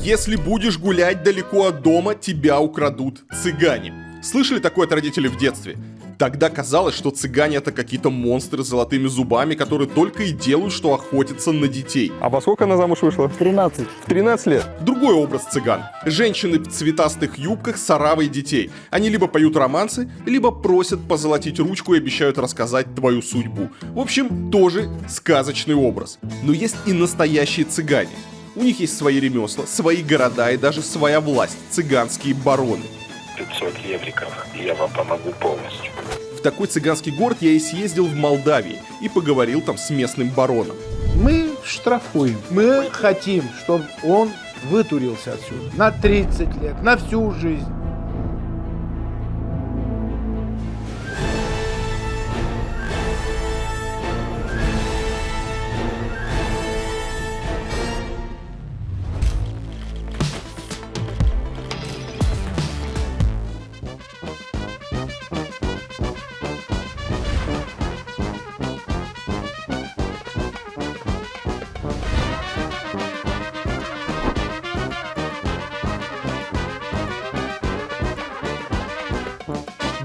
Если будешь гулять далеко от дома, тебя украдут цыгане. Слышали такое от родителей в детстве? Тогда казалось, что цыгане это какие-то монстры с золотыми зубами, которые только и делают, что охотятся на детей. А во сколько она замуж вышла? 13. В 13 лет. Другой образ цыган. Женщины в цветастых юбках с оравой детей. Они либо поют романсы, либо просят позолотить ручку и обещают рассказать твою судьбу. В общем, тоже сказочный образ. Но есть и настоящие цыгане. У них есть свои ремесла, свои города и даже своя власть. Цыганские бароны. 500 евриков, и я вам помогу полностью. В такой цыганский город я и съездил в Молдавии и поговорил там с местным бароном. Мы штрафуем. Мы хотим, чтобы он вытурился отсюда на 30 лет, на всю жизнь.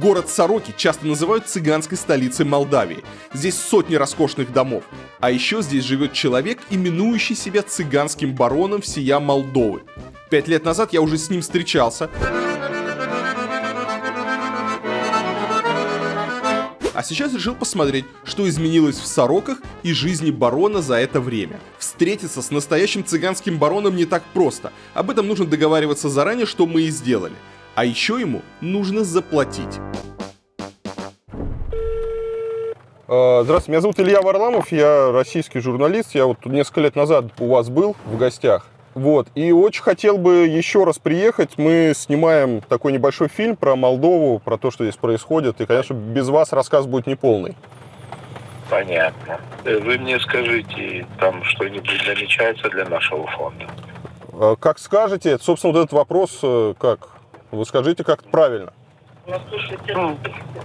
Город Сороки часто называют цыганской столицей Молдавии. Здесь сотни роскошных домов. А еще здесь живет человек, именующий себя цыганским бароном всея Молдовы. 5 лет назад я уже с ним встречался. А сейчас решил посмотреть, что изменилось в Сороках и жизни барона за это время. Встретиться с настоящим цыганским бароном не так просто. Об этом нужно договариваться заранее, что мы и сделали. А еще ему нужно заплатить. Здравствуйте, меня зовут Илья Варламов, я российский журналист. Я вот тут несколько лет назад у вас был в гостях. Вот, и очень хотел бы еще раз приехать. Мы снимаем такой небольшой фильм про Молдову, про то, что здесь происходит. И, конечно, без вас рассказ будет неполный. Понятно. Вы мне скажите, там что-нибудь намечается для нашего фонда? Как скажете, собственно, вот этот вопрос, как? Вы скажите как-то правильно. Ну,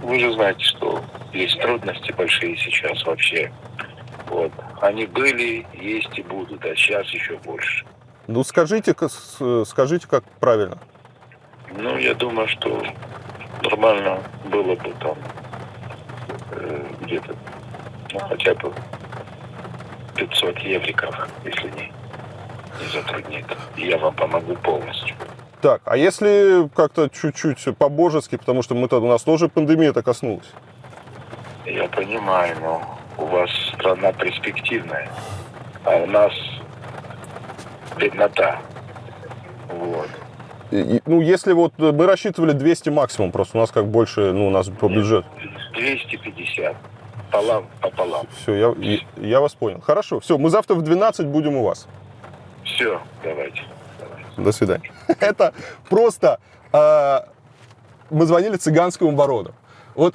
вы же знаете, что есть трудности большие сейчас вообще. Вот. Они были, есть и будут, а сейчас еще больше. Ну, скажите как правильно. Ну, я думаю, что нормально было бы там где-то, ну, хотя бы 500 евриков, если не затруднит. И я вам помогу полностью. Так, а если как-то чуть-чуть по-божески, потому что у нас тоже пандемия-то коснулась. Я понимаю, но у вас страна перспективная, а у нас беднота. Вот. Ну, если вот мы рассчитывали 200 максимум, просто у нас как больше, ну, у нас по бюджету. 250. Пополам. Все, я вас понял. Хорошо, все, мы завтра в 12 будем у вас. Все, давайте. До свидания. Это просто... мы звонили цыганскому барону. Вот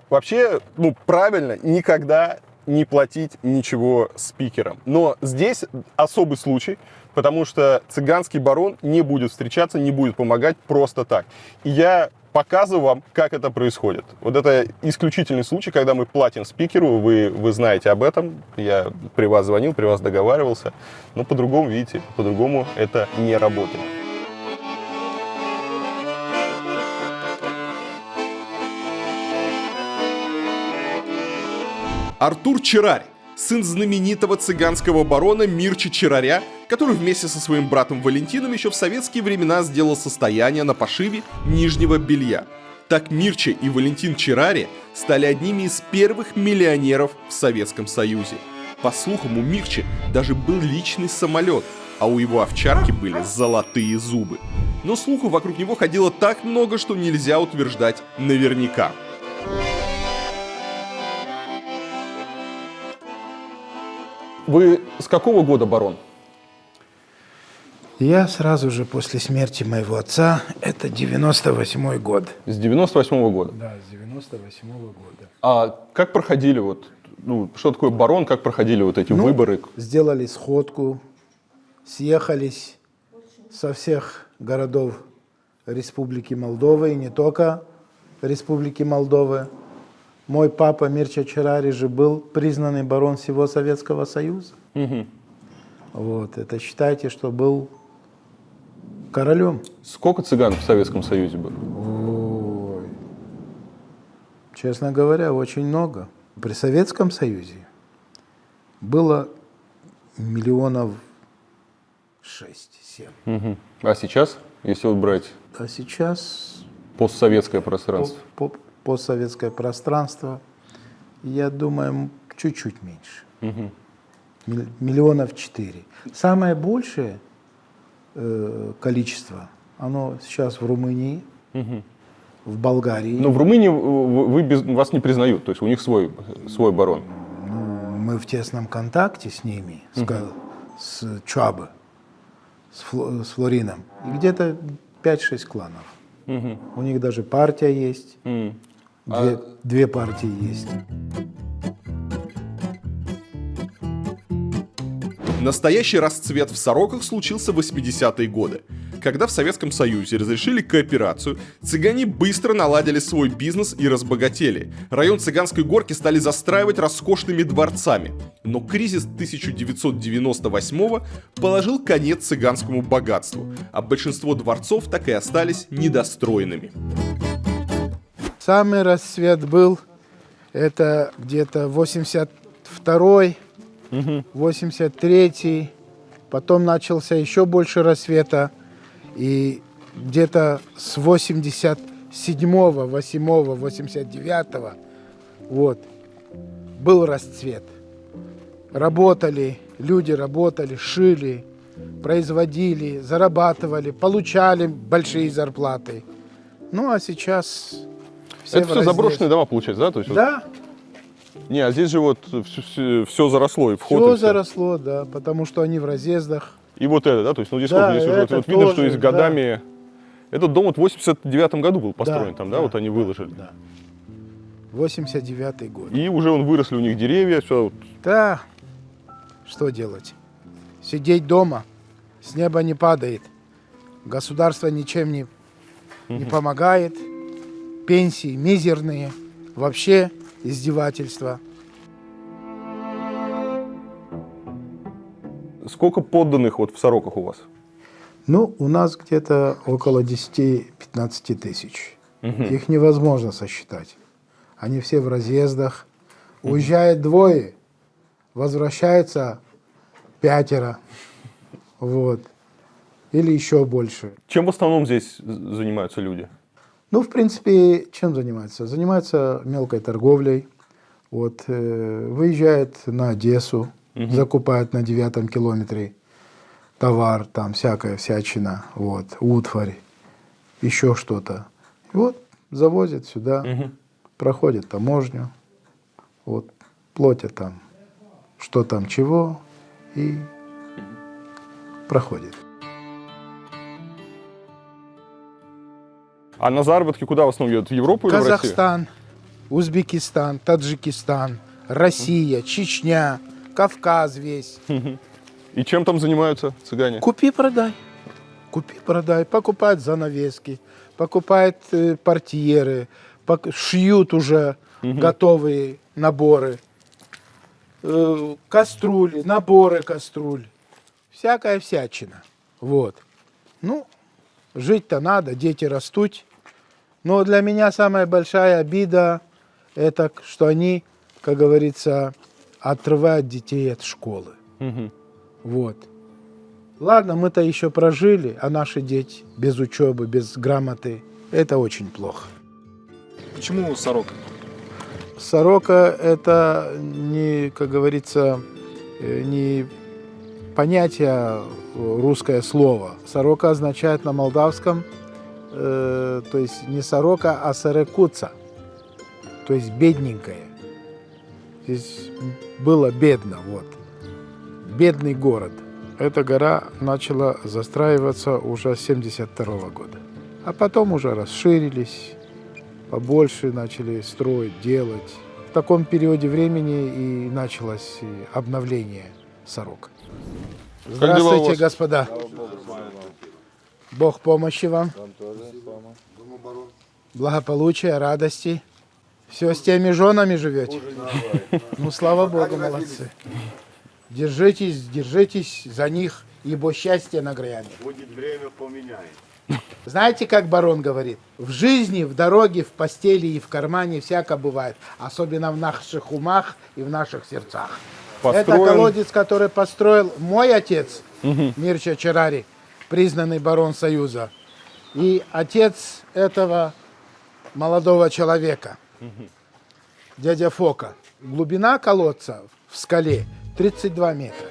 вообще, ну, правильно никогда не платить ничего спикерам. Но здесь особый случай, потому что цыганский барон не будет встречаться, не будет помогать просто так. И я показываю вам, как это происходит. Вот это исключительный случай, когда мы платим спикеру, вы знаете об этом, я при вас звонил, при вас договаривался, но по-другому, видите, по-другому это не работает. Артур Черарь, сын знаменитого цыганского барона Мирча Чераря, который вместе со своим братом Валентином еще в советские времена сделал состояние на пошиве нижнего белья. Так Мирча и Валентин Черари стали одними из первых миллионеров в Советском Союзе. По слухам, у Мирчи даже был личный самолет, а у его овчарки были золотые зубы. Но слухов вокруг него ходило так много, что нельзя утверждать наверняка. Вы с какого года барон? Я сразу же после смерти моего отца, это 98-й год. С 98-го года. Да, с 98-го года. А как проходили вот, ну, что такое барон, как проходили вот эти выборы? Сделали сходку, съехались со всех городов Республики Молдова, и не только Республики Молдовы. Мой папа Мирча Черари же был признанный барон всего Советского Союза. Угу. Вот, это считайте, что был Королем. Сколько цыган в Советском Союзе было? Ой. Честно говоря, очень много. При Советском Союзе было миллионов 6-7. Мгм. А сейчас, если вот брать А сейчас постсоветское пространство? постсоветское пространство, я думаю, чуть-чуть меньше. Миллионов 4. Самое большее количество, оно сейчас в Румынии, в Болгарии. Но в Румынии вас не признают, то есть у них свой барон. Мы в тесном контакте с ними, с Чуабе, с Флорином. И где-то 5-6 кланов. У них даже партия есть. Две партии есть. Настоящий расцвет в Сороках случился в 80-е годы. Когда в Советском Союзе разрешили кооперацию, цыгане быстро наладили свой бизнес и разбогатели. Район Цыганской горки стали застраивать роскошными дворцами. Но кризис 1998-го положил конец цыганскому богатству, а большинство дворцов так и остались недостроенными. Самый расцвет был, это где-то 82-й, 83-й, потом начался еще больше рассвета, и где-то с 87-го, 8-го, 89-го, вот, был расцвет. Работали, люди работали, шили, производили, зарабатывали, получали большие зарплаты. Ну, а сейчас... Это все заброшенные дома, получается, да? То есть Да. Вот... Не, а здесь же вот все заросло, и вход, Все и заросло, да, потому что они в разъездах. И вот это, да? То есть, ну, здесь Да, сколько? Здесь уже это вот видно, что тоже, есть годами... Этот дом вот в 89-м году был построен, Да, там, да? да, Вот они выложили. Да. 89-й год. И уже выросли у них деревья, все. Да, что делать? Сидеть дома, с неба не падает, государство ничем не помогает, пенсии мизерные, вообще издевательство. Сколько подданных вот в Сороках у вас? Ну, у нас где-то около 10-15 тысяч. Их невозможно сосчитать. Они все в разъездах. Уезжает 2, возвращается 5. Вот. Или еще больше. Чем в основном здесь занимаются люди? Ну, в принципе, чем занимаются? Занимаются мелкой торговлей. Вот, выезжает на Одессу, закупает на 9-м километре товар, там всякая всячина, вот, утварь, еще что-то. И вот завозят сюда, проходят таможню, вот, платят там, что там чего, и проходит. А на заработки куда в основном едут? В Европу или в Россию? Казахстан, Узбекистан, Таджикистан, Россия, Чечня, Кавказ весь. И чем там занимаются цыгане? Купи-продай. Купи-продай. Покупают занавески, покупают портьеры, шьют уже готовые наборы. Кастрюли, наборы кастрюль. Всякая всячина. Вот. Ну, жить-то надо, дети растут. Но для меня самая большая обида, это что они, как говорится, отрывают детей от школы. Вот. Ладно, мы-то еще прожили, а наши дети без учебы, без грамоты, это очень плохо. Почему Сорока? Сорока – это не, как говорится, не понятие, а русское слово. Сорока означает на молдавском, то есть не сорока, а сарекуца, то есть бедненькая. Здесь было бедно, вот. Бедный город. Эта гора начала застраиваться уже с 1972 года. А потом уже расширились, побольше начали строить, делать. В таком периоде времени и началось обновление Сорока. Здравствуйте, господа. Бог помощи вам. Благополучия, радости. Все с теми женами живете? Ну, слава Богу, молодцы. Держитесь за них ибо счастье нагрянет. Будет время, поменяем. Знаете, как барон говорит? В жизни, в дороге, в постели и в кармане всяко бывает. Особенно в наших умах и в наших сердцах. Это Построен- колодец, который построил мой отец, Мирча Чирари, признанный барон Союза. И отец этого молодого человека, дядя Фока. Глубина колодца в скале 32 метра.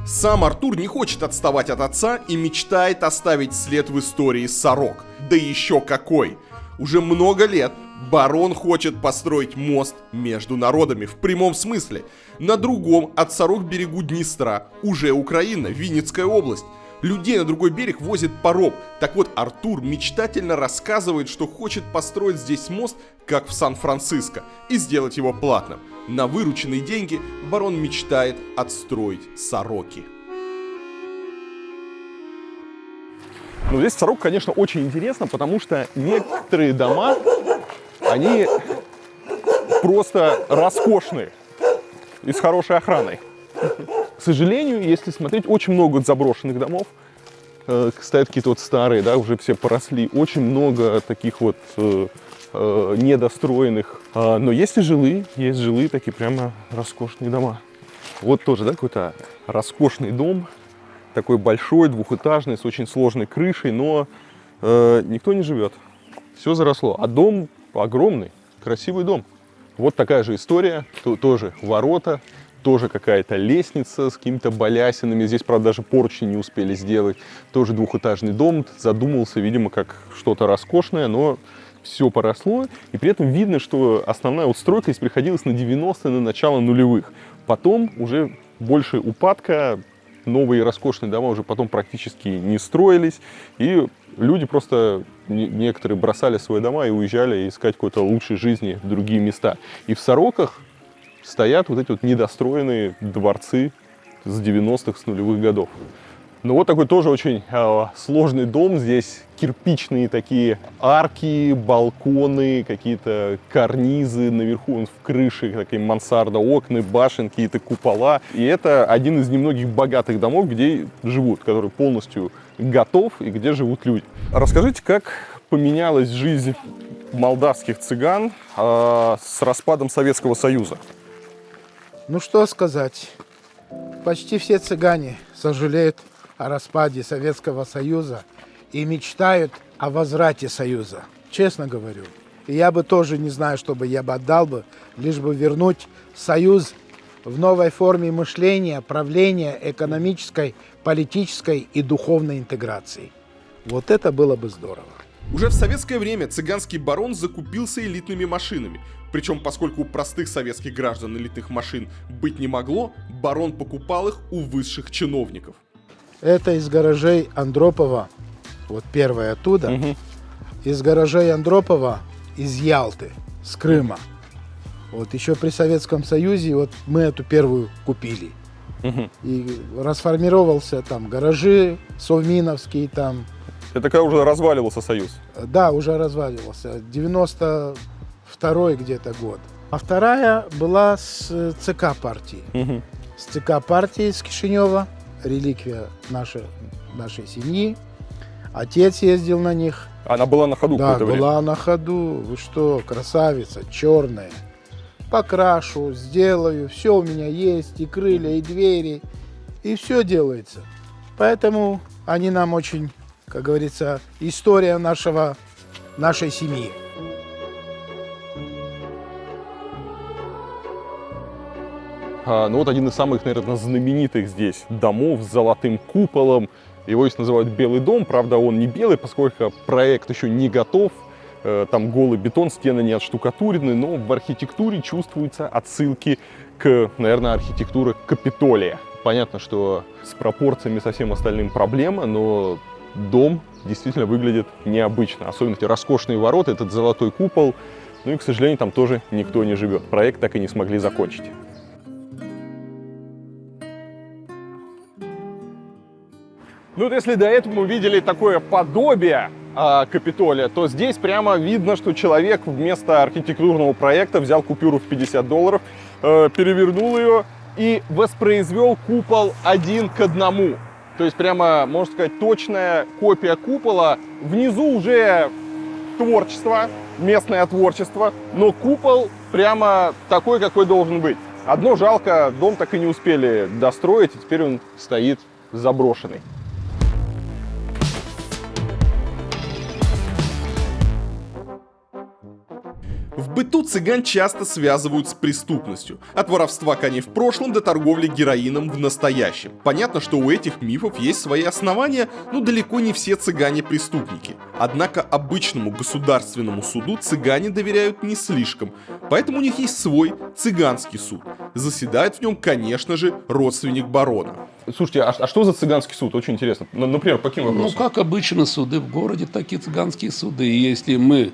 Сам Артур не хочет отставать от отца и мечтает оставить след в истории сорок. Да еще какой! Уже много лет барон хочет построить мост между народами в прямом смысле. На другом от сорок берегу Днестра уже Украина, Винницкая область. Людей на другой берег возит паром. Так вот, Артур мечтательно рассказывает, что хочет построить здесь мост, как в Сан-Франциско, и сделать его платным. На вырученные деньги барон мечтает отстроить сороки. Ну, здесь в Сорок, конечно, очень интересно, потому что некоторые дома, они просто роскошные и с хорошей охраной. К сожалению, если смотреть, очень много заброшенных домов. Стоят какие-то вот старые, да, уже все поросли. Очень много таких вот недостроенных. Но есть и жилые такие прямо роскошные дома. Вот тоже, да, какой-то роскошный дом. Такой большой, двухэтажный, с очень сложной крышей, но никто не живет. Все заросло. А дом огромный, красивый дом. Вот такая же история. Тоже ворота, тоже какая-то лестница с какими-то балясинами. Здесь, правда, даже поручни не успели сделать. Тоже двухэтажный дом. Задумался, видимо, как что-то роскошное, но все поросло. И при этом видно, что основная вот стройка здесь приходилась на 90-е, на начало нулевых. Потом уже больше упадка. Новые роскошные дома уже потом практически не строились. И люди просто, некоторые бросали свои дома и уезжали искать какой-то лучшей жизни в другие места. И в Сороках стоят вот эти вот недостроенные дворцы с 90-х, с нулевых годов. Ну вот такой тоже очень сложный дом. Здесь кирпичные такие арки, балконы, какие-то карнизы наверху, в крыше, такие мансарда, окна, башенки, какие-то купола. И это один из немногих богатых домов, где живут, который полностью готов и где живут люди. Расскажите, как поменялась жизнь молдавских цыган с распадом Советского Союза? Ну что сказать, почти все цыгане сожалеют о распаде Советского Союза и мечтают о возврате Союза, честно говорю. И я бы тоже не знаю, что бы я бы отдал бы, лишь бы вернуть Союз в новой форме мышления, правления, экономической, политической и духовной интеграции. Вот это было бы здорово. Уже в советское время цыганский барон закупился элитными машинами. Причем, поскольку у простых советских граждан элитных машин быть не могло, барон покупал их у высших чиновников. Это из гаражей Андропова, вот первое оттуда, из гаражей Андропова из Ялты, с Крыма. Вот еще при Советском Союзе вот мы эту первую купили. И расформировался там гаражи совминовские там. Это когда уже разваливался Союз? Да, уже разваливался. 92-й где-то год. А вторая была с ЦК партии. С ЦК партии с Кишинева. Реликвия нашей семьи. Отец ездил на них. Она была на ходу Да, какое-то время? была на ходу. Вы что, красавица, черная. Покрашу, сделаю, все у меня есть, и крылья, и двери, и все делается. Поэтому они нам очень, как говорится, история нашей семьи. Ну вот один из самых, наверное, знаменитых здесь домов с золотым куполом. Его здесь называют Белый дом. Правда, он не белый, поскольку проект еще не готов. Там голый бетон, стены не отштукатурены, но в архитектуре чувствуются отсылки к, наверное, архитектуре Капитолия. Понятно, что с пропорциями со всем остальным проблема, но дом действительно выглядит необычно. Особенно эти роскошные ворота, этот золотой купол. Ну и, к сожалению, там тоже никто не живет. Проект так и не смогли закончить. Ну вот если до этого мы видели такое подобие Капитолия, то здесь прямо видно, что человек вместо архитектурного проекта взял купюру в $50, перевернул ее и воспроизвел купол 1 к 1. То есть прямо, можно сказать, точная копия купола. Внизу уже творчество, местное творчество, но купол прямо такой, какой должен быть. Одно жалко, дом так и не успели достроить, и теперь он стоит заброшенный. В быту цыган часто связывают с преступностью. От воровства коней в прошлом до торговли героином в настоящем. Понятно, что у этих мифов есть свои основания, но далеко не все цыгане преступники. Однако обычному государственному суду цыгане доверяют не слишком, поэтому у них есть свой цыганский суд. Заседает в нем, конечно же, родственник барона. Слушайте, а что за цыганский суд? Очень интересно. Например, по каким вопросам? Ну, как обычно, суды в городе, так и цыганские суды. И если мы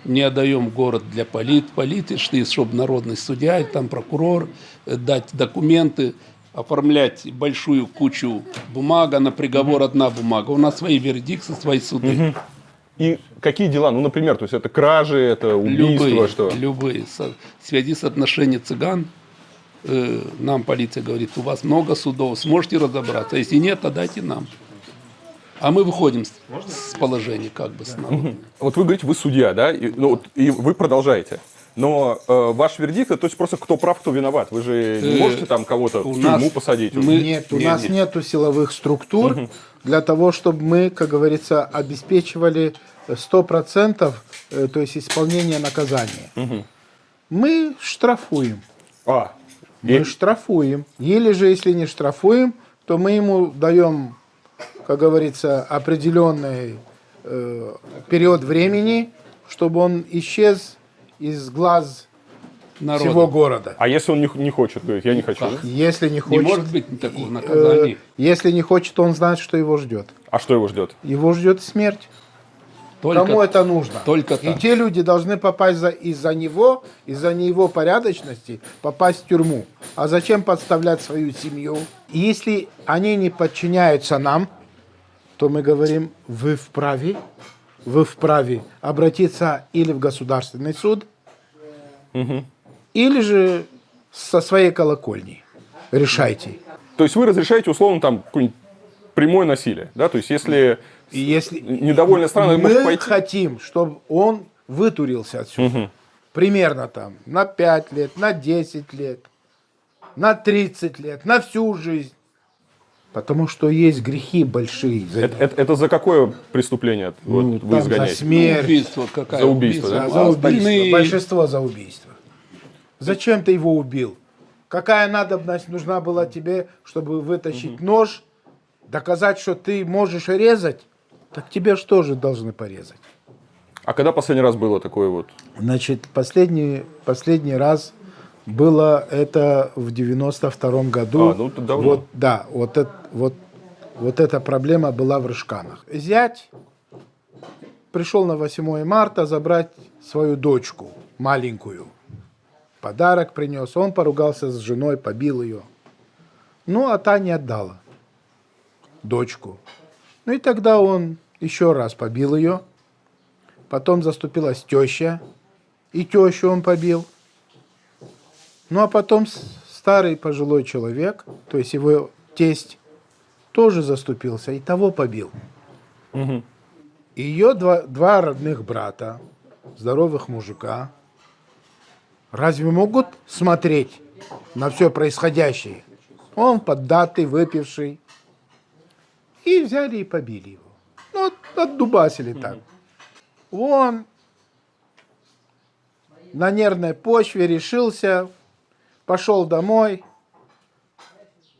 не отдаем город для политики, чтобы народный судья, там прокурор, дать документы, оформлять большую кучу бумаг, а на приговор одна бумага. У нас свои вердикты, свои суды. И какие дела? Ну, например, то есть это кражи, это убийства, что? Любые. В связи с отношением цыган, нам полиция говорит, у вас много судов, сможете разобраться. Если нет, отдайте нам. А мы выходим с положения как бы с народом. Вот вы говорите, вы судья, да? И вы продолжаете. Но ваш вердикт, это то есть просто кто прав, кто виноват. Вы же не можете там кого-то в тюрьму посадить. Нет, у нас нету силовых структур для того, чтобы мы, как говорится, обеспечивали 100%, то есть исполнение наказания. Мы штрафуем. Мы штрафуем. Или же, если не штрафуем, то мы ему даем, как говорится, определенный период времени, чтобы он исчез из глаз всего города. А если он не хочет, говорит, я не хочу? Если не хочет, Не может быть такого наказания. если не хочет, он знает, что его ждет. А что его ждет? Его ждет смерть. Кому это нужно? Только И так. те люди должны попасть из-за него, из-за его порядочности, попасть в тюрьму. А зачем подставлять свою семью? И если они не подчиняются нам, то мы говорим, вы вправе обратиться или в государственный суд, или же со своей колокольни. Решайте. То есть вы разрешаете, условно, там какое-нибудь прямое насилие, да? То есть если И если недовольная страна может мы пойти... хотим, чтобы он вытурился отсюда, примерно там на 5 лет, на 10 лет, на 30 лет, на всю жизнь. Потому что есть грехи большие. Это за какое преступление вот, вы Там изгоняете? за смерть, Убийство какая? За убийство, да? за убийство. Остальные- Большинство за убийство. Зачем ты его убил? Какая надобность нужна была тебе, чтобы вытащить нож, доказать, что ты можешь резать? Так тебе что же должны порезать? А когда последний раз было такое вот? Значит, последний раз было это в 92-м году. Ну, это давно. Вот эта проблема была в Рыжканах. Зять пришел на 8 марта забрать свою дочку, маленькую. Подарок принес. Он поругался с женой, побил ее. Ну, а та не отдала дочку. Ну, и тогда он еще раз побил ее. Потом заступилась теща. И тещу он побил. Ну, а потом старый пожилой человек, то есть его тесть, тоже заступился и того побил. И ее два родных брата, здоровых мужика, разве могут смотреть на все происходящее? Он поддатый, выпивший. И взяли и побили его. Ну, отдубасили так. Он на нервной почве решился, пошел домой,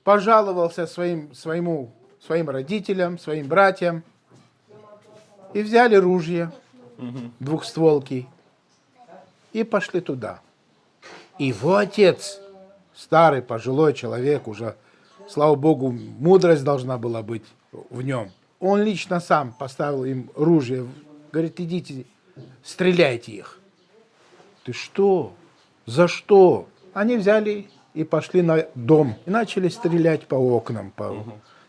пожаловался своим родителям, своим братьям. И взяли ружья, двухстволки, и пошли туда. Его отец, старый пожилой человек, уже, слава богу, мудрость должна была быть в нем. Он лично сам поставил им ружье, говорит, идите, стреляйте их. Ты что? За что? Они взяли и пошли на дом и начали стрелять по окнам.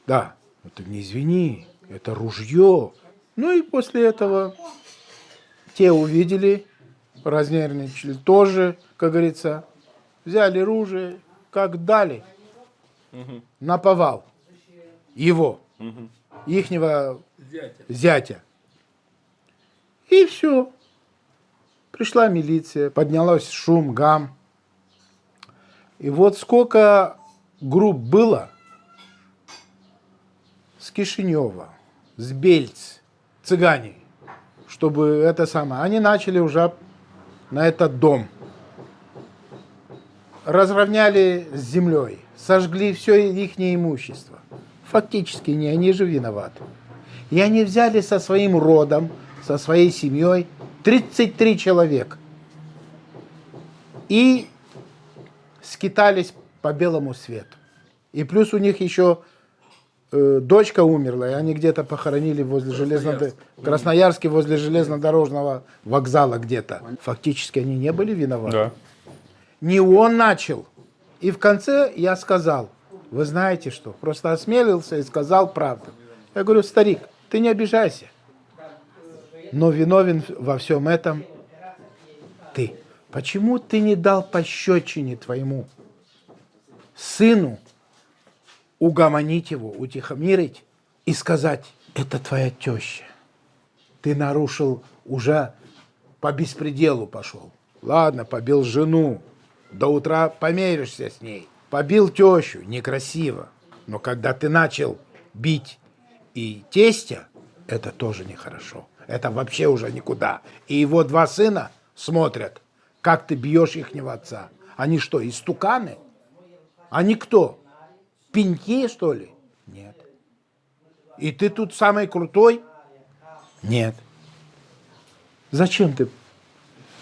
Да, это не извини, это ружье. Ну и после этого те увидели, разнервничали тоже, как говорится, взяли оружие, как дали, наповал его, ихнего зятя. И все. Пришла милиция, поднялась шум, гам. И вот сколько групп было с Кишинева, с Бельц, цыгане, чтобы это самое. Они начали уже на этот дом. Разровняли с землей, сожгли все их имущество. Фактически не они же виноваты. И они взяли со своим родом, со своей семьей 33 человека. И скитались по белому свету. И плюс у них еще дочка умерла, и они где-то похоронили возле в Красноярске возле железнодорожного вокзала где-то. Фактически они не были виноваты. Да. Не он начал. И в конце я сказал, вы знаете что, просто осмелился и сказал правду. Я говорю, старик, ты не обижайся, но виновен во всем этом ты. Почему ты не дал пощечине твоему сыну угомонить его, утихомирить и сказать, это твоя теща. Ты нарушил, уже по беспределу пошел. Ладно, побил жену, до утра помиришься с ней. Побил тещу, некрасиво. Но когда ты начал бить и тестя, это тоже нехорошо. Это вообще уже никуда. И его два сына смотрят, как ты бьешь ихнего отца. Они что, истуканы? Они кто? Пеньки, что ли? Нет. И ты тут самый крутой? Нет. Зачем ты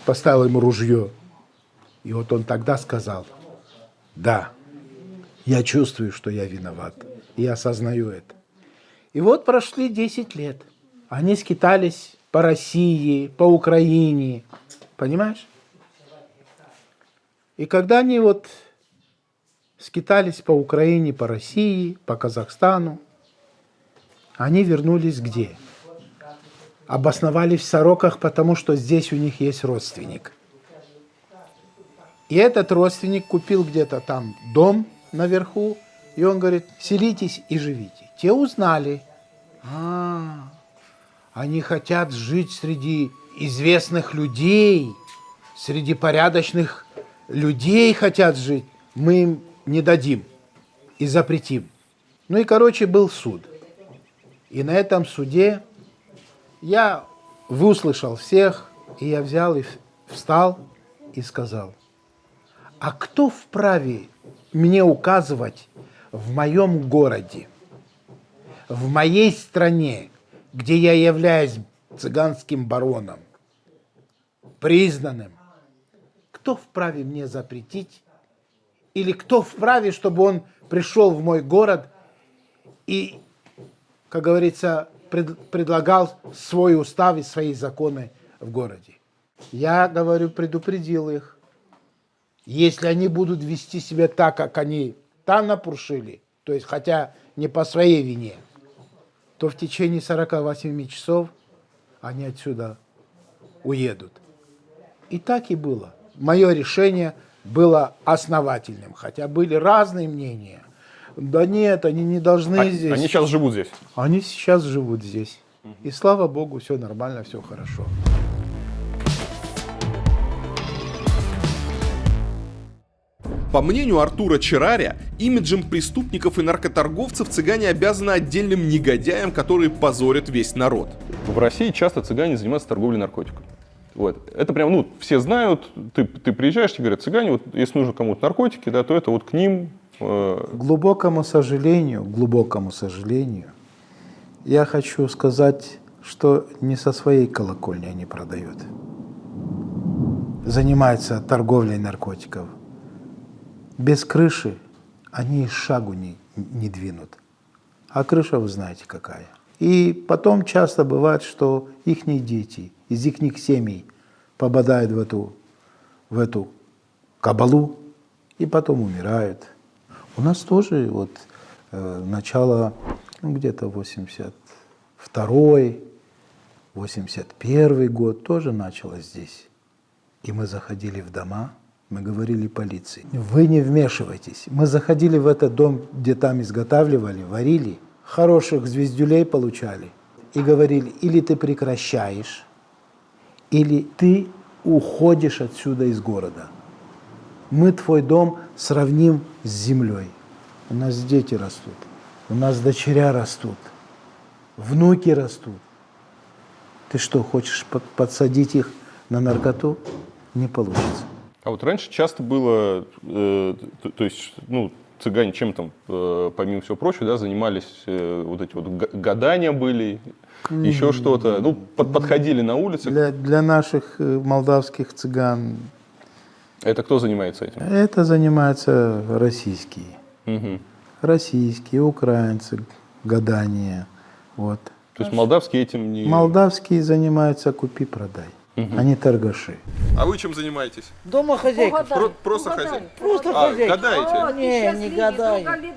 поставил ему ружье? И вот он тогда сказал, да, я чувствую, что я виноват. И осознаю это. И вот прошли 10 лет. Они скитались по России, по Украине. Понимаешь? И когда они вот скитались по Украине, по России, по Казахстану, они вернулись где? Обосновались в Сороках, потому что здесь у них есть родственник. И этот родственник купил где-то там дом наверху, и он говорит, селитесь и живите. Те узнали, они хотят жить среди известных людей, среди порядочных людей хотят жить. Мы им не дадим и запретим. Ну и, короче, был суд. И на этом суде я выслушал всех, и я взял и встал и сказал, а кто вправе мне указывать в моем городе, в моей стране, где я являюсь цыганским бароном, признанным, кто вправе мне запретить? Или кто вправе, чтобы он пришел в мой город и, как говорится, предлагал свой устав и свои законы в городе? Я, говорю, предупредил их. Если они будут вести себя так, как они там напрушили, то есть хотя не по своей вине, то в течение 48 часов они отсюда уедут. И так и было. Мое решение было основательным, хотя были разные мнения. Да нет, они не должны здесь. Они сейчас живут здесь. Они сейчас живут здесь. И слава Богу, все нормально, все хорошо. По мнению Артура Чераря, имиджем преступников и наркоторговцев цыгане обязаны отдельным негодяям, которые позорят весь народ. В России часто цыгане занимаются торговлей наркотиками. Вот. Это прям, все знают, ты приезжаешь, тебе говорят, цыгане, вот если нужно кому-то наркотики, да, то это вот к ним. К глубокому сожалению, я хочу сказать, что не со своей колокольни они продают. Занимаются торговлей наркотиков. Без крыши они и шагу не двинут. А крыша вы знаете какая. И потом часто бывает, что их дети из их семей попадают в эту кабалу и потом умирают. У нас тоже вот начало где-то 82-й, 81 год тоже началось здесь. И мы заходили в дома, мы говорили полиции: вы не вмешивайтесь. Мы заходили в этот дом, где там изготавливали, варили, хороших звездюлей получали. И говорили: или ты прекращаешь, или ты уходишь отсюда из города. Мы твой дом сравним с землей. У нас дети растут, у нас дочеря растут, внуки растут. Ты что, хочешь подсадить их на наркоту? Не получится. А вот раньше часто было, то есть, ну, цыгане чем там, помимо всего прочего, да, занимались, вот эти вот гадания были, еще что-то, ну, подходили на улицах. Для наших молдавских цыган Это кто занимается этим? это занимаются российские. Мгм. Российские, украинцы, гадания. Вот. То есть молдавские этим не... Молдавские занимаются купи-продай. Они торгаши. А вы чем занимаетесь? Дома хозяйка. Просто хозяин. Просто А, хозяйка. гадаете? Не гадаем.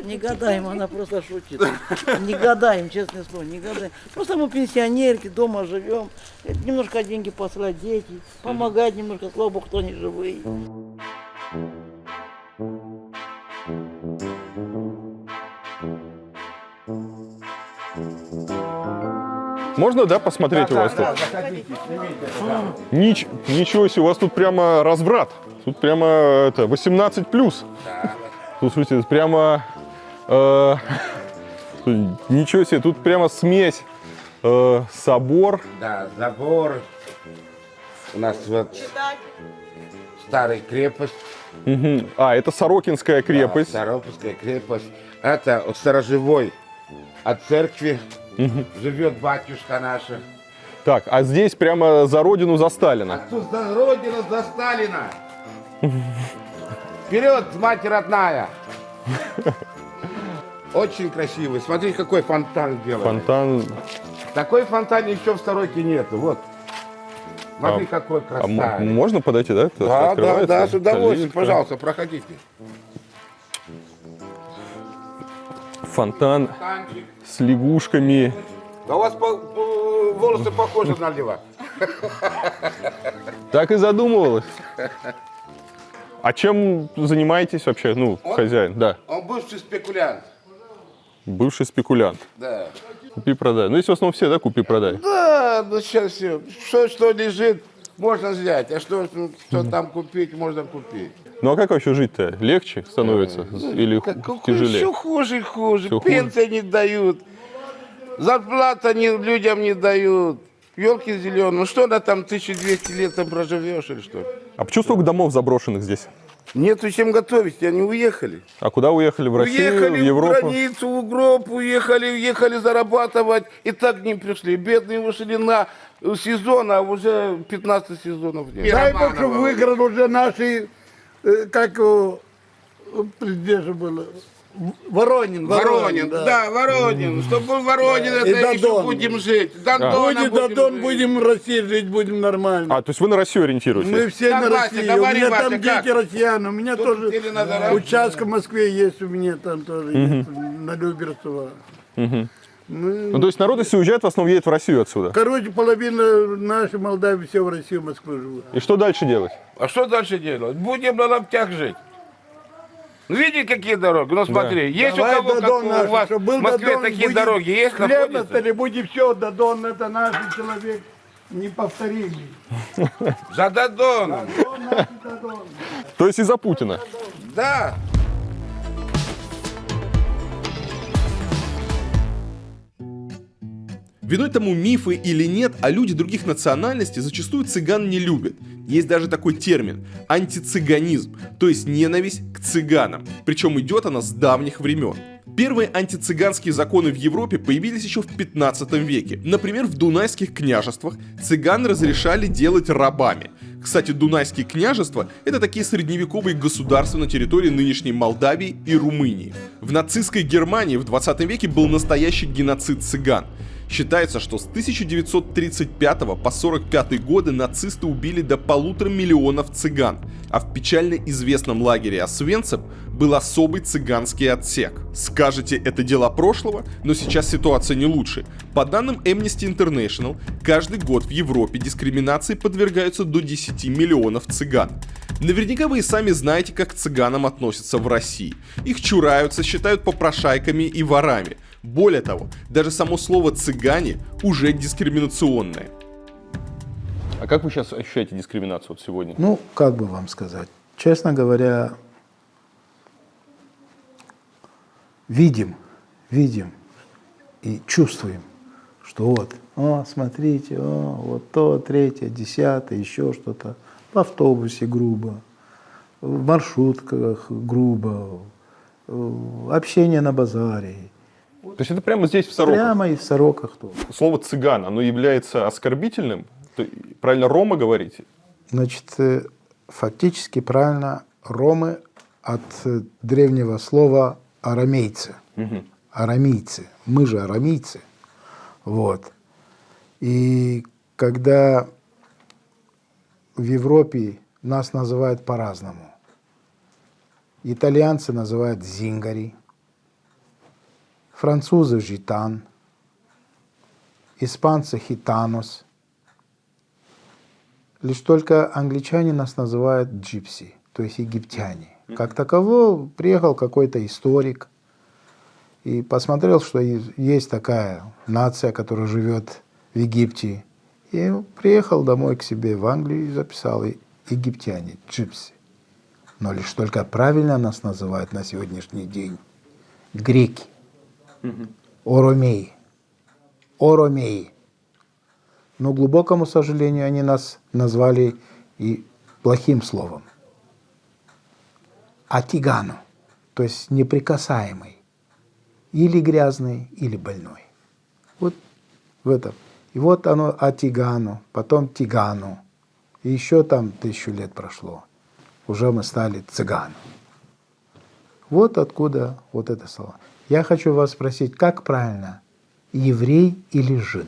Не гадаем, она просто шутит. Не гадаем, честное слово, не гадаем. Просто мы пенсионерки, дома живем. Немножко деньги послать дети, помогать немножко, слава богу, кто не живые. Можно, да, посмотреть у вас тут? Ничего себе, у вас тут прямо разврат. Тут прямо это 18+. Тут, смотрите, прямо... ничего себе, тут прямо смесь. Собор. Да, забор. У нас вот старая крепость. Мгм. А, это Сорокинская крепость. Да, Саропольская крепость. Это сторожевой от церкви. Живет батюшка наша. Так, а здесь прямо за родину, за Сталина. Тут за Родину, за Сталина. Вперед, мать родная. Очень красивый. Смотри, какой фонтан делает. Фонтан. Такой фонтан еще в Сороке нету. Вот. Смотри, какой А красавец. можно подойти, да? Это Да, открывается? да, с удовольствием. Калитка. Пожалуйста, проходите. Фонтан Фонтанчик. с лягушками. Да у вас волосы похожи на льва. Так и задумывалась. А чем занимаетесь вообще? Ну, хозяин, да. Он бывший спекулянт. Бывший спекулянт. Да. Купи-продай. Ну, здесь в основном все, да, купи-продай. Да, ну сейчас все. Что лежит, можно взять. А что там купить, можно купить. Ну, а как вообще жить-то? Легче становится? Или тяжелее? Все хуже и хуже. Всё хуже. Пенсии не дают. Зарплата людям не дают. Елки зеленые. Ну что на там 1200 лет там проживешь или что? А почему столько домов заброшенных здесь? Нету чем готовить, они уехали. А куда уехали? В Россию, Уехали в Европу? границу, в Европу, уехали зарабатывать. И так не пришли. Бедные ушли на сезон, а уже 15 сезонов нет. Дай Бог, чтобы выиграл уже наши, как где же было, Воронин. Воронин, да, Воронин. Чтобы был Воронин, И это еще Додон. будем жить. Додона Будет Додон, будем в России жить, будем нормально. А, то есть вы на Россию ориентируетесь? Мы все на Согласен, России. У говори, меня Вася, там как? дети россияне, у меня Тут тоже или надо работать, участок в Москве есть, у меня там тоже есть, на Люберцево. Ну, то есть народ, если уезжает, в основном едет в Россию отсюда. Короче, половина нашей Молдавии все в Россию, в Москву живут. И что дальше делать? А что дальше делать? Будем на лаптях жить. Ну, видите, какие дороги? Ну, смотри, есть Давай у кого, как Додон наш, у вас чтоб был в Москве Додон, такие будет дороги есть, хлеб на находятся? столе, будет все, Додон, это наш человек неповторимый. За Додоном. Додон, наш Додон. То есть из-за Путина? Да. Виной тому мифы или нет, а люди других национальностей зачастую цыган не любят. Есть даже такой термин – антицыганизм, то есть ненависть к цыганам. Причем идет она с давних времен. Первые антицыганские законы в Европе появились еще в 15 веке. Например, в дунайских княжествах цыган разрешали делать рабами. Кстати, дунайские княжества – это такие средневековые государства на территории нынешней Молдавии и Румынии. В нацистской Германии в 20 веке был настоящий геноцид цыган. Считается, что с 1935 по 1945 годы нацисты убили до 1,5 миллиона цыган, а в печально известном лагере Освенцим был особый цыганский отсек. Скажете, это дела прошлого, но сейчас ситуация не лучше. По данным Amnesty International, каждый год в Европе дискриминации подвергаются до 10 миллионов цыган. Наверняка вы и сами знаете, как к цыганам относятся в России. Их чураются, считают попрошайками и ворами. Более того, даже само слово «цыгане» уже дискриминационное. А как вы сейчас ощущаете дискриминацию вот сегодня? Ну, как бы вам сказать? Честно говоря, видим и чувствуем, что вот, смотрите, вот то, третье, десятое, еще что-то. В автобусе грубо, в маршрутках грубо, общение на базаре. То есть это прямо здесь, в Сороках? Прямо и в Сороках тоже. Слово «цыган», оно является оскорбительным? Правильно «рома» говорите? Значит, фактически правильно ромы от древнего слова арамейцы. Арамейцы. Мы же арамейцы. Вот. И когда в Европе нас называют по-разному. Итальянцы называют зингари, французы житан, испанцы хитанос. Лишь только англичане нас называют джипси, то есть египтяне. Как таково приехал какой-то историк и посмотрел, что есть такая нация, которая живет в Египте. И приехал домой к себе в Англию и записал египтяне, джипси. Но лишь только правильно нас называют на сегодняшний день греки, оромеи. Оромеи. Но, к глубокому сожалению, они нас назвали и плохим словом. Атигану, то есть неприкасаемый. Или грязный, или больной. Вот в этом. И вот оно Атигану, потом Тигану. И еще там 1000 лет прошло. Уже мы стали цыгану. Вот откуда вот это слово. Я хочу вас спросить, как правильно, еврей или жид?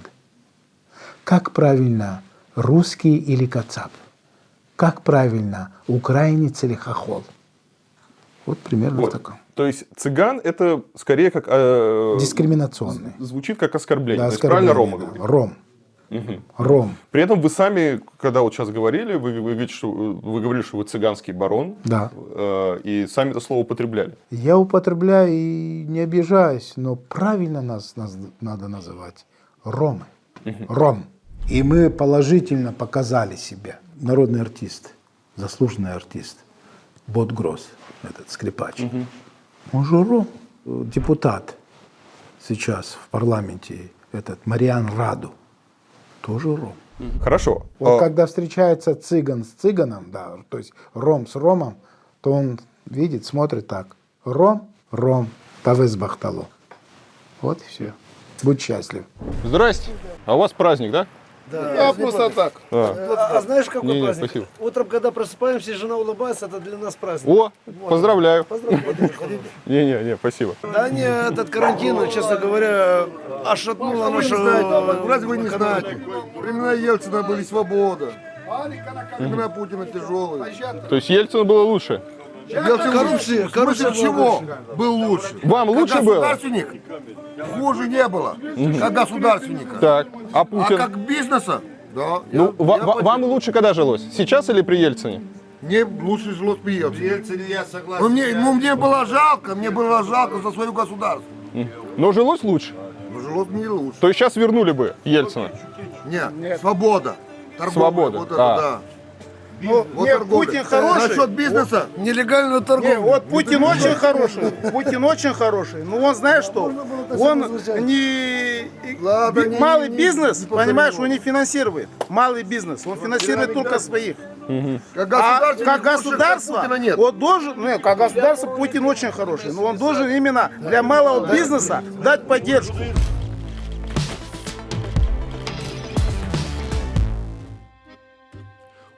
Как правильно, русский или кацап? Как правильно, украинец или хохол? Вот примерно Вот. такое. То есть цыган это скорее как... Дискриминационный. Звучит как оскорбление. Да, То есть правильно оскорбление, «рома» да. говорить? Ром. Ром. При этом вы сами, когда вот сейчас говорили, вы говорите, что вы говорили, что вы цыганский барон, Да. И сами это слово употребляли. Я употребляю и не обижаюсь, но правильно нас надо называть ромы. Ром. И мы положительно показали себя. Народный артист, заслуженный артист, Бот Гросс, этот скрипач. Он же ром. Депутат сейчас в парламенте, этот Мариан Раду, тоже ром. Хорошо. Вот когда встречается цыган с цыганом, да, то есть ром с ромом, то он видит, смотрит так. Ром, тавес бахтало. Вот и все. Будь счастлив. Здрасте. А у вас праздник, да? Да, просто так. А знаешь, какой Не-не, праздник? спасибо. Утром, когда просыпаемся, жена улыбается, это для нас праздник. О, поздравляю. Поздравляю. Не, спасибо. Да не, этот карантин, честно говоря, ошатнуло нашу... Разве вы не знаете? Времена Ельцина были свобода. Времена Путина тяжелые. То есть Ельцину было лучше? Коррупция, коррупция чего был лучше? Вам лучше было? Государственник хуже не было, как государственника. Так, а А Путин? как бизнеса, да. Ну, вам лучше когда жилось? Сейчас или при Ельцине? Мне лучше жилось при Ельцине. Я согласен. Мне было жалко за свое государство. Но жилось лучше? Но жилось мне лучше. То есть сейчас вернули бы Ельцина? Нет, свобода. Торговля, Свобода, вот это, а. да. Ну, Вот нет, торговля. Путин хороший. Насчет бизнеса. Нелегальную торговлю. Вот Путин очень хороший. Путин очень хороший. Но он знает, что он не... Ладно, Малый бизнес, понимаешь, он не финансирует. Малый бизнес. Он финансирует только своих. Как А государственник как лучше, государство, Путина нет. он должен, ну, как государство Путин очень хороший, но он должен именно для малого бизнеса дать поддержку.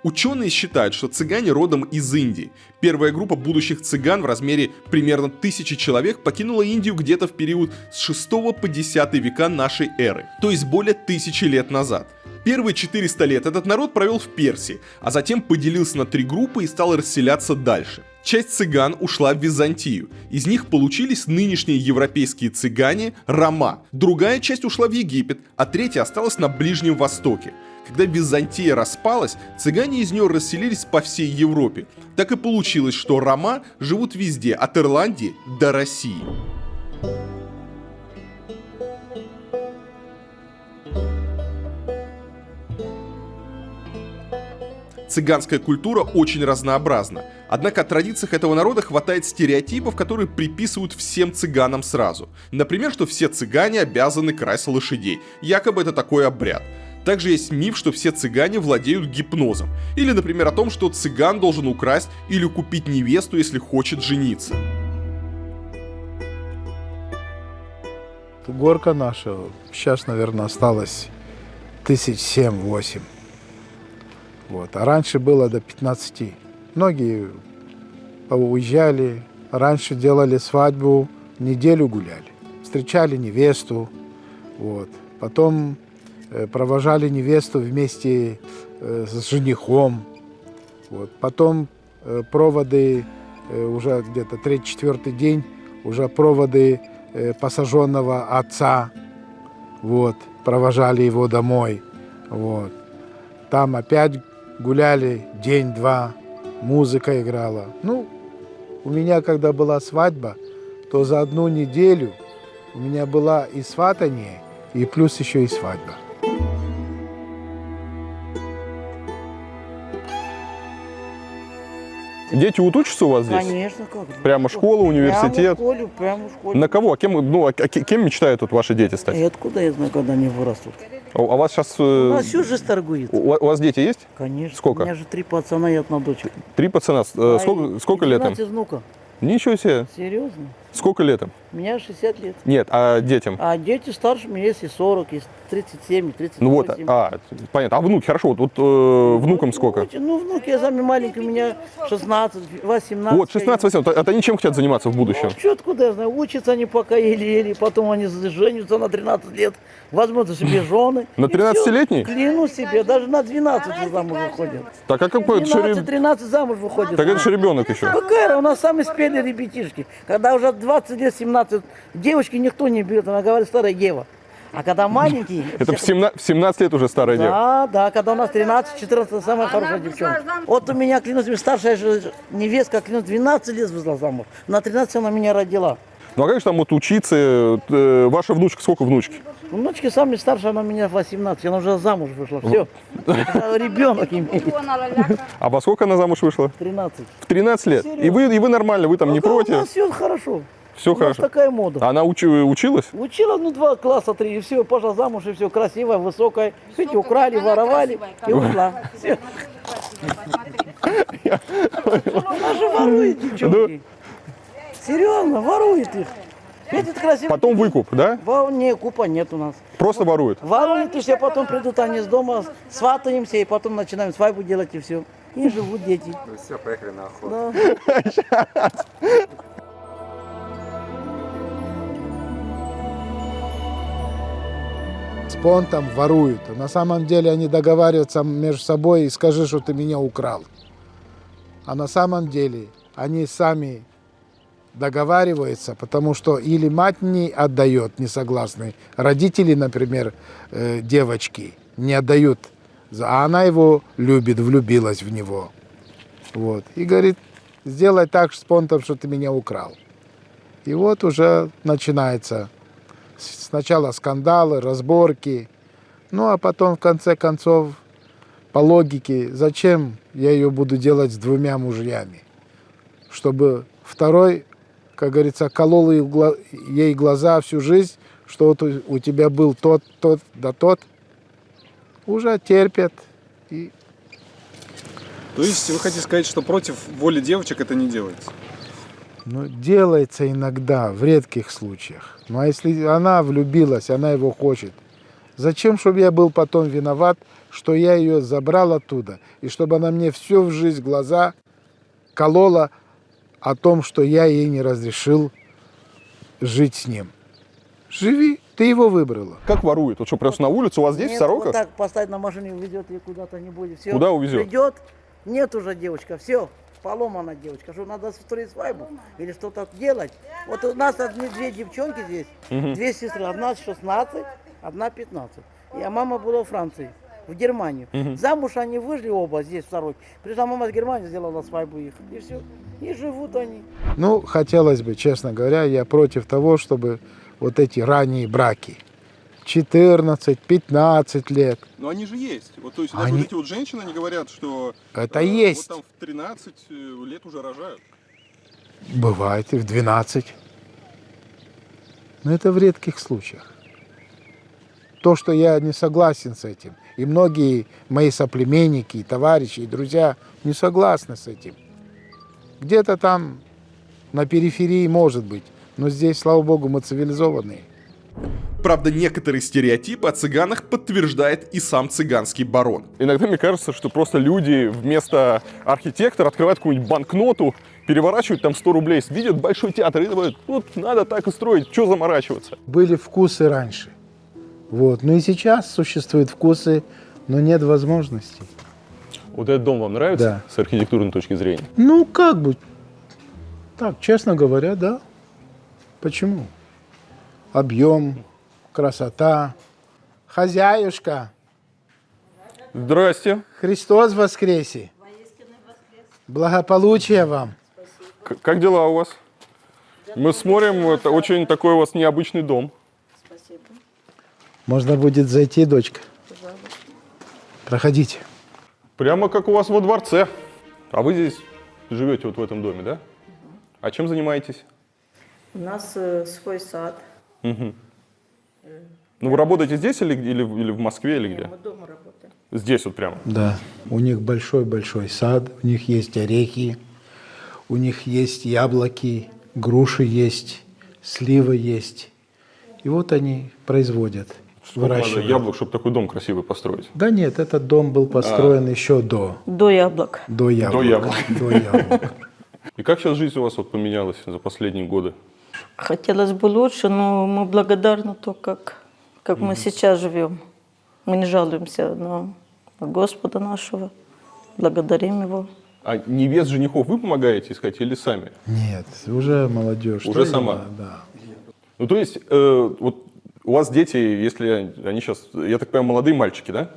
Ученые считают, что цыгане родом из Индии. Первая группа будущих цыган в размере примерно 1000 человек покинула Индию где-то в период с 6 по 10 века нашей эры, то есть более 1000 лет назад. Первые 400 лет этот народ провел в Персии, а затем поделился на 3 группы и стал расселяться дальше. Часть цыган ушла в Византию, из них получились нынешние европейские цыгане – рома. Другая часть ушла в Египет, а третья осталась на Ближнем Востоке. Когда Византия распалась, цыгане из нее расселились по всей Европе. Так и получилось, что рома живут везде, от Ирландии до России. Цыганская культура очень разнообразна. Однако о традициях этого народа хватает стереотипов, которые приписывают всем цыганам сразу. Например, что все цыгане обязаны красть лошадей. Якобы это такой обряд. Также есть миф, что все цыгане владеют гипнозом. Или, например, о том, что цыган должен украсть или купить невесту, если хочет жениться. Горка наша сейчас, наверное, осталось 7-8. Вот. А раньше было до 15. Многие уезжали, раньше делали свадьбу, неделю гуляли. Встречали невесту, вот. Потом провожали невесту вместе с женихом. Вот. Потом проводы, уже где-то 3-4 день, уже проводы посаженного отца. Вот. Провожали его домой. Вот. Там опять гуляли день-два, музыка играла. Ну, у меня, когда была свадьба, то за 1 неделю у меня была и сватание, и плюс еще и свадьба. Дети вот учатся у вас здесь? Конечно, как же. Прямо школа, университет? Прямо в школе. На кого? Кем мечтают вот ваши дети стать? И откуда я знаю, когда они вырастут? А у вас сейчас... У нас всю жизнь торгует. У вас дети есть? Конечно. Сколько? У меня же 3 пацана и 1 дочка. 3 пацана. Сколько лет им? 12 внуков. Ничего себе. Серьезно? Сколько лет им? У меня 60 лет. Нет, а детям? А дети старше меня есть и 40, есть 37, 38. Ну вот, понятно. А внуки, хорошо, вот внукам сколько? Ну, внуки сами маленькие, у меня 16, 18. Вот, 16-18. А они чем хотят заниматься в будущем? Что откуда я знаю? Учатся они пока еле-еле, потом они женятся на 13 лет, возьмут себе жены. На 13-летний? Клянусь себе, даже на 12 замуж выходят. Так а какой? 12-13 замуж выходят. Так это же ребенок еще. Какая? У нас самые спелые ребятишки. Когда уже 20 лет, 17, девочки никто не берет, она говорит, старая дева. А когда маленькие... Это в 17 лет уже старая дева. Да, когда у нас 13-14, самая хорошая девчонка. Вот у меня, клянусь, старшая же невестка, клянусь, 12 лет вышла замуж. На 13 она меня родила. Ну а как же там вот учиться? Ваша внучка, сколько внучки? Внучки самая старшая, она у меня 18, она уже замуж вышла, все. Ребенок имеет. А во сколько она замуж вышла? 13. В 13 лет? И вы нормально, вы там не У против? нас все хорошо. Все У нас хорошо. такая мода. Она училась? Учила, 2 класса, 3, и все, пошла замуж, и все, красивая, высокая. Видите, украли, воровали, и ушла. Все. Она же ворует, девчонки. Серьезно, ворует их. Видите, красиво. Потом выкуп, да? Не, купа нет у нас. Просто воруют? Воруют, и все, потом придут они с дома, сватаемся, и потом начинаем свадьбу делать, и все. И живут дети. Все, поехали на охоту. Да. Спонтом воруют. На самом деле они договариваются между собой и скажи, что ты меня украл. А на самом деле они сами договариваются, потому что или мать не отдает, не согласны. Родители, например, девочки не отдают, а она его любит, влюбилась в него. Вот. И говорит, сделай так спонтом, что ты меня украл. И вот уже начинается сначала скандалы, разборки, ну а потом в конце концов по логике, зачем я ее буду делать с 2 мужьями? Чтобы второй, как говорится, колол ей глаза всю жизнь, что вот у тебя был тот, да тот, уже терпят. И... То есть вы хотите сказать, что против воли девочек это не делается? Ну, делается иногда, в редких случаях. Ну, а если она влюбилась, она его хочет, Зачем, чтобы я был потом виноват, что я ее забрал оттуда, и чтобы она мне всю в жизнь глаза колола о том, что я ей не разрешил жить с ним. Живи, ты его выбрала. Как ворует? Вот что, просто на улице у вас здесь, в Нет, Сороках? вот так поставить на машине, увезет ее куда-то не будет. Все. Куда увезет? Придет, нет уже девочка, все, поломана девочка. Что, надо строить свадьбу или что-то делать? Вот у нас две девчонки здесь, две сестры, одна 16, одна 15. И мама была в Франции, в Германию. Замуж они вышли оба здесь, в Сороке. Пришла мама с Германии, сделала свадьбу их. И все. И живут они. Ну, хотелось бы, честно говоря, я против того, чтобы вот эти ранние браки. 14, 15 лет. Но они же есть. Вот, то есть Они- вот эти вот женщины, они говорят, что Это есть. вот там в 13 лет уже рожают. Бывает и в 12. Но это в редких случаях. То, что я не согласен с этим, и многие мои соплеменники, и товарищи, и друзья не согласны с этим. Где-то там на периферии может быть, но здесь, слава богу, мы цивилизованные. Правда, некоторые стереотипы о цыганах подтверждает и сам цыганский барон. Иногда мне кажется, что просто люди вместо архитектора открывают какую-нибудь банкноту, переворачивают там 100 рублей, видят большой театр и думают, вот надо так и строить, что заморачиваться. Были вкусы раньше. Вот. Ну и сейчас существуют вкусы, но нет возможностей. Вот этот дом вам нравится Да. с архитектурной точки зрения? Ну, как бы, так, честно говоря, да. Почему? Объем, красота, хозяюшка, Здрасте. Христос воскресе. Благополучия вам. Как дела у вас? Мы смотрим, это очень такой у вас необычный дом. Можно будет зайти, дочка? Проходите. Прямо как у вас во дворце. А вы здесь живете вот в этом доме, да? А чем занимаетесь? У нас свой сад. Ну, вы работаете здесь или в Москве, или где? Мы дома работаем. Здесь вот прямо. Да, у них большой-большой сад, у них есть орехи, у них есть яблоки, груши есть, сливы есть. И вот они производят, Сколько надо выращивают. яблок, чтобы такой дом красивый построить? Да нет, этот дом был построен еще до До яблок. яблок. До яблок. До яблок. И как сейчас жизнь у вас вот поменялась за последние годы? Хотелось бы лучше, но мы благодарны то, как мы сейчас живем. Мы не жалуемся на Господа нашего, благодарим Его. А невест, женихов вы помогаете искать или сами? Нет, уже молодежь. Уже Что сама? я, Да. Ну, то есть, вот у вас дети, если они сейчас, я так понимаю, молодые мальчики, да?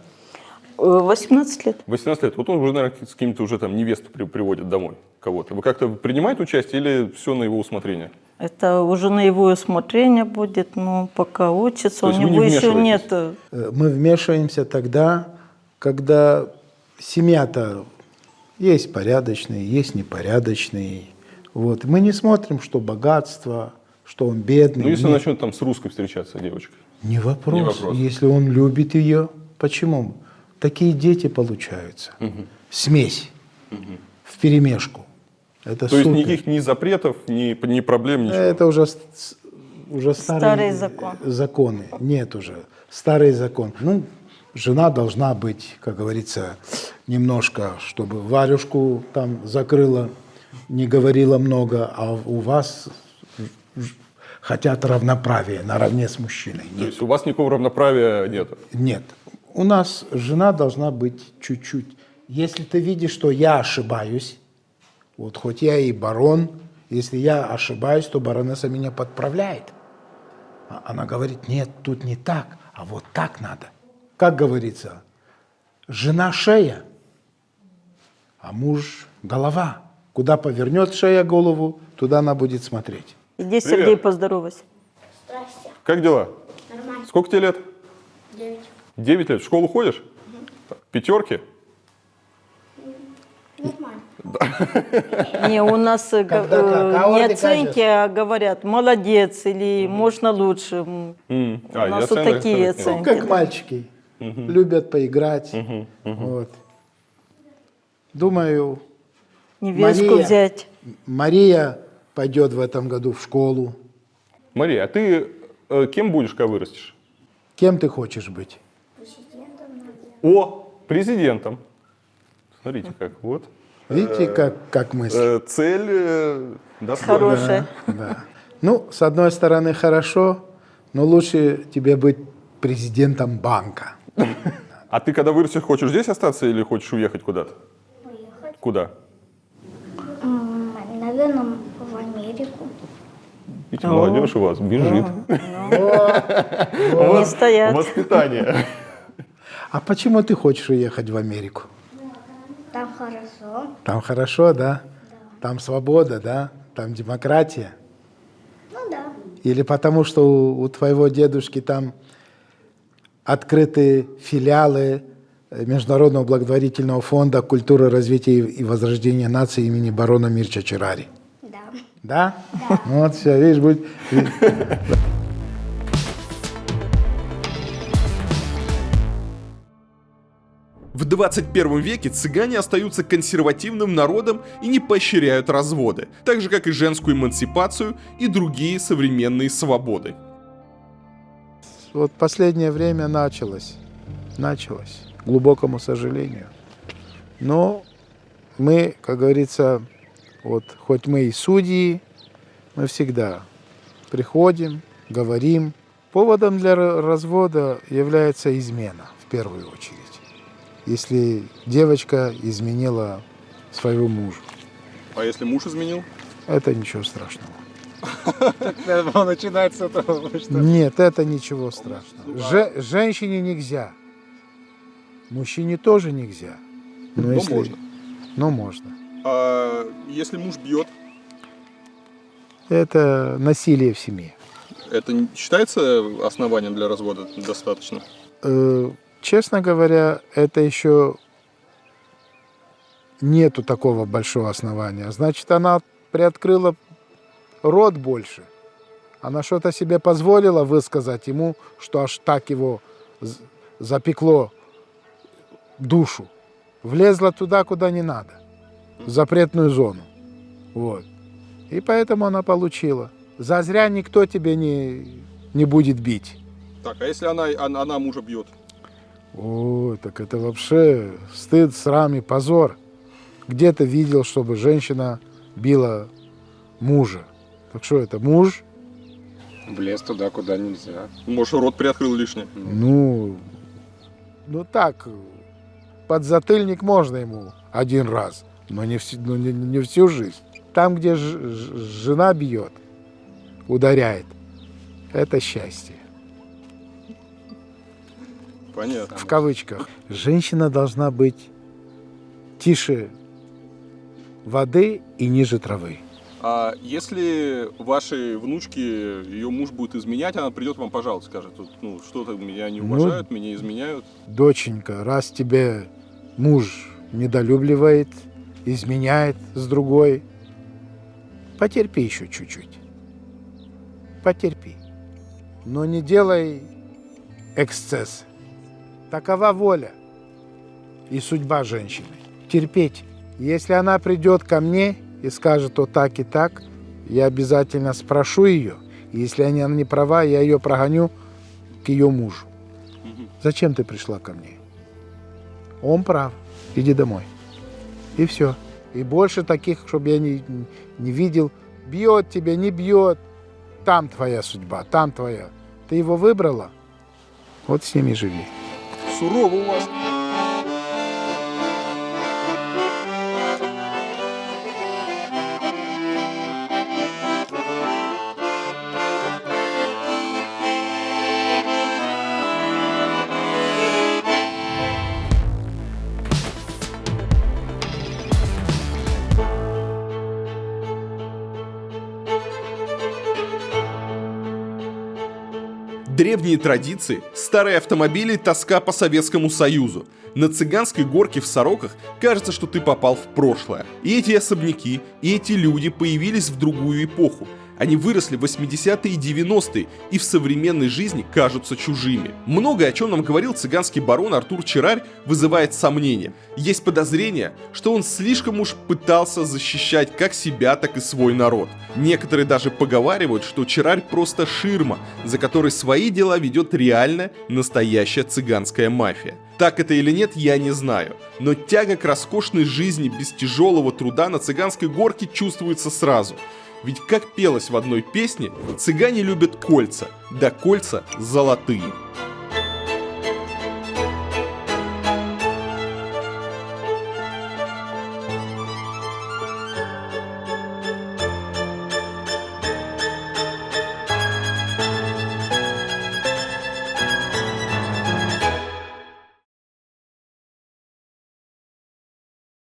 18 лет. 18 лет. Вот он уже, наверное, с какими-то уже там невесту приводит домой кого-то. Вы как-то принимаете участие или все на его усмотрение? Это уже на его усмотрение будет, но пока учится, То у есть вы не него еще вмешиваетесь? нет. Мы вмешиваемся тогда, когда семья-то есть порядочные, есть непорядочные. Вот. Мы не смотрим, что богатство, что он бедный. Ну, если Нет. начнет там с русской встречаться девочкой. Не вопрос. Не вопрос. Если он любит ее, почему? Такие дети получаются. Смесь вперемешку. Это То есть супер. никаких ни запретов, ни проблем, ничего. Это уже старые Старый закон. законы. Нет уже. Старый закон. Ну, жена должна быть, как говорится, немножко, чтобы варюшку там закрыла, не говорила много, а у вас хотят равноправия наравне с мужчиной. То Нет. есть у вас никакого равноправия нет. Нет. У нас жена должна быть чуть-чуть. Если ты видишь, что я ошибаюсь, вот хоть я и барон, если я ошибаюсь, то баронесса меня подправляет. Она говорит, нет, тут не так, а вот так надо. Как говорится, жена шея, а муж голова. Куда повернет шея голову, туда она будет смотреть. Иди, Сергей, поздоровайся. Как дела? Нормально. Сколько тебе лет? 9. 9 лет. В школу ходишь? Пятерки? Нормально. Не, у нас как? А не орды оценки, а говорят, молодец или можно лучше. У нас вот такие Ну, оценки. как мальчики. Любят поиграть. Вот. Думаю, Невестку взять. Мария пойдет в этом году в школу. Мария, а ты кем будешь, когда вырастешь? Кем ты хочешь быть? О, президентом. Смотрите, как вот. Видите, как мысль? Цель достойная. Хорошая. Да. Ну, с одной стороны, хорошо, но лучше тебе быть президентом банка. А ты, когда вырастешь, хочешь здесь остаться или хочешь уехать куда-то? Уехать. Куда? Наверное, в Америку. Видите, молодежь у вас бежит. Не стоят. Воспитание. А почему ты хочешь уехать в Америку? Там хорошо. Там хорошо, да? Там свобода, да? Там демократия? Ну да. Или потому что у твоего дедушки там открыты филиалы Международного благотворительного фонда культуры, развития и возрождения нации имени барона Мирча Чирари? Да. Да? Вот все, видишь, будет... В 21 веке цыгане остаются консервативным народом и не поощряют разводы, так же как и женскую эмансипацию и другие современные свободы. Вот последнее время началось, к глубокому сожалению. Но мы, как говорится, вот хоть мы и судьи, мы всегда приходим, говорим. Поводом для развода является измена, в первую очередь. Если девочка изменила своего мужа. А если муж изменил? Это ничего страшного. Начинается с этого, что... Нет, это ничего страшного. Женщине нельзя. Мужчине тоже нельзя. Но можно. Но можно. А если муж бьет? Это насилие в семье. Это не считается основанием для развода достаточно? Честно говоря, это еще нету такого большого основания. Значит, она приоткрыла рот больше. Она что-то себе позволила высказать ему, что аж так его запекло душу. Влезла туда, куда не надо. В запретную зону. Вот. И поэтому она получила. Зазря никто тебе не будет бить. Так, а если она мужа бьет? О, так это вообще стыд, срам и позор. Где ты видел, чтобы женщина била мужа? Так что это, муж? Влез туда, куда нельзя. Может, рот приоткрыл лишний? Ну так, подзатыльник можно ему один раз, но не всю жизнь. Там, где жена бьет, ударяет, это счастье. Понятно. В кавычках. Женщина должна быть тише воды и ниже травы. А если вашей внучке ее муж будет изменять, она придет вам пожаловаться, скажет, ну что-то меня не уважают, меня изменяют. Доченька, раз тебе муж недолюбливает, изменяет с другой, потерпи еще чуть-чуть. Потерпи. Но не делай эксцесс. Такова воля и судьба женщины. Терпеть. Если она придет ко мне и скажет вот так и так, я обязательно спрошу ее. И если она не права, я ее прогоню к ее мужу. Зачем ты пришла ко мне? Он прав. Иди домой. И все. И больше таких, чтобы я не видел. Бьет тебя, не бьет. Там твоя судьба, там твоя. Ты его выбрала? Вот с ними живи. Сурово у вас. Древние традиции, старые автомобили, тоска по Советскому Союзу. На цыганской горке в Сороках кажется, что ты попал в прошлое. И эти особняки, и эти люди появились в другую эпоху. Они выросли в 80-е и 90-е и в современной жизни кажутся чужими. Многое, о чем нам говорил цыганский барон Артур Чирарь, вызывает сомнения. Есть подозрение, что он слишком уж пытался защищать как себя, так и свой народ. Некоторые даже поговаривают, что Чирарь просто ширма, за которой свои дела ведет реальная, настоящая цыганская мафия. Так это или нет, я не знаю. Но тяга к роскошной жизни без тяжелого труда на цыганской горке чувствуется сразу. Ведь как пелось в одной песне, цыгане любят кольца, да кольца золотые.